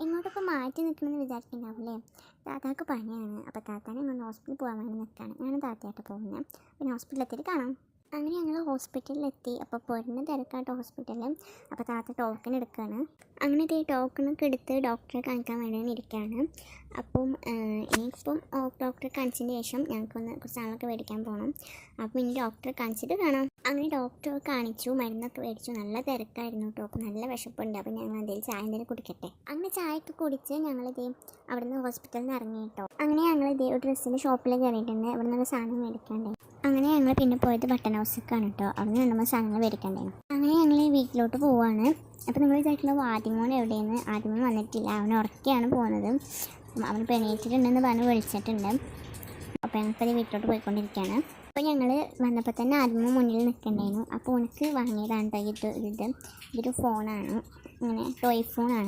എങ്ങോട്ടൊക്കെ മാറ്റി നിൽക്കണമെന്ന് വിചാരിക്കുന്നുണ്ടാവില്ലേ. താത്താക്ക് പനിയാണ്. അപ്പോൾ താത്താനെ കൊണ്ട് ഹോസ്പിറ്റലിൽ പോകാൻ വേണ്ടി നിൽക്കുകയാണ്. ഞാൻ താത്തയായിട്ട് പോകുന്നത്. പിന്നെ ഹോസ്പിറ്റലിൽ എത്തിയിട്ട് കാണാം. അങ്ങനെ ഞങ്ങൾ ഹോസ്പിറ്റലിലെത്തി. അപ്പോൾ പോരുന്ന തിരക്കായിട്ട് ഹോസ്പിറ്റലിൽ. അപ്പോൾ താത്ത ടോക്കൺ എടുക്കുകയാണ്. അങ്ങനെ ഈ ടോക്കണൊക്കെ എടുത്ത് ഡോക്ടറെ കാണിക്കാൻ വേണ്ടി ഇരിക്കുകയാണ്. അപ്പം ഇനിയിപ്പം ഡോക്ടറെ കാണിച്ചതിന് ശേഷം ഞങ്ങൾക്കൊന്ന് കുറച്ച് സാധനങ്ങളൊക്കെ മേടിക്കാൻ പോകണം. അപ്പോൾ ഇനി ഡോക്ടറെ കാണിച്ചിട്ട് കാണാം. അങ്ങനെ ഡോക്ടറെ കാണിച്ചു, മരുന്നൊക്കെ മേടിച്ചു. നല്ല തിരക്കായിരുന്നു കേട്ടോ. അപ്പോൾ നല്ല വിശപ്പുണ്ട്. അപ്പോൾ ഞങ്ങൾ എന്തെങ്കിലും ചായ എന്തെങ്കിലും കുടിക്കട്ടെ. അങ്ങനെ ചായയൊക്കെ കുടിച്ച് ഞങ്ങളിതേ അവിടുന്ന് ഹോസ്പിറ്റലിൽ നിന്ന് ഇറങ്ങി കേട്ടോ. അങ്ങനെ ഞങ്ങളിതേ ഒരു ഡ്രസ്സിൻ്റെ ഷോപ്പിൽ കയറിയിട്ടുണ്ട്. അവിടെ നിന്ന് സാധനം മേടിക്കാണ്ട്. അങ്ങനെ ഞങ്ങൾ പിന്നെ പോയത് ബട്ടൺ ഹൗസിലേക്കാണ് കേട്ടോ. അവിടെ നിന്ന് നമ്മൾ സാധനങ്ങൾ മേടിക്കണ്ടായിരുന്നു. അങ്ങനെ ഞങ്ങൾ വീട്ടിലോട്ട് പോവുകയാണ്. അപ്പോൾ നിങ്ങൾ വിചാരിക്കുന്നത് ആദ്യമോൻ എവിടെയെന്ന്. ആദ്യമോൻ വന്നിട്ടില്ല, അവൻ ഉറക്കെയാണ് പോകുന്നത്. അവൻ പെണീറ്റിട്ടുണ്ടെന്ന് പറഞ്ഞ് വിളിച്ചിട്ടുണ്ട്. അപ്പോൾ ഞങ്ങൾക്കത് വീട്ടിലോട്ട് പോയിക്കൊണ്ടിരിക്കുകയാണ്. അപ്പോൾ ഞങ്ങൾ വന്നപ്പോൾ തന്നെ ആദ്യമോൻ മുന്നിൽ നിൽക്കണ്ടായിരുന്നു. അപ്പോൾ എനിക്ക് വാങ്ങിയതാണ് കേട്ടോ ഇതൊരു ഫോണാണ്. ഇങ്ങനെ ടോയ് ഫോണാണ്.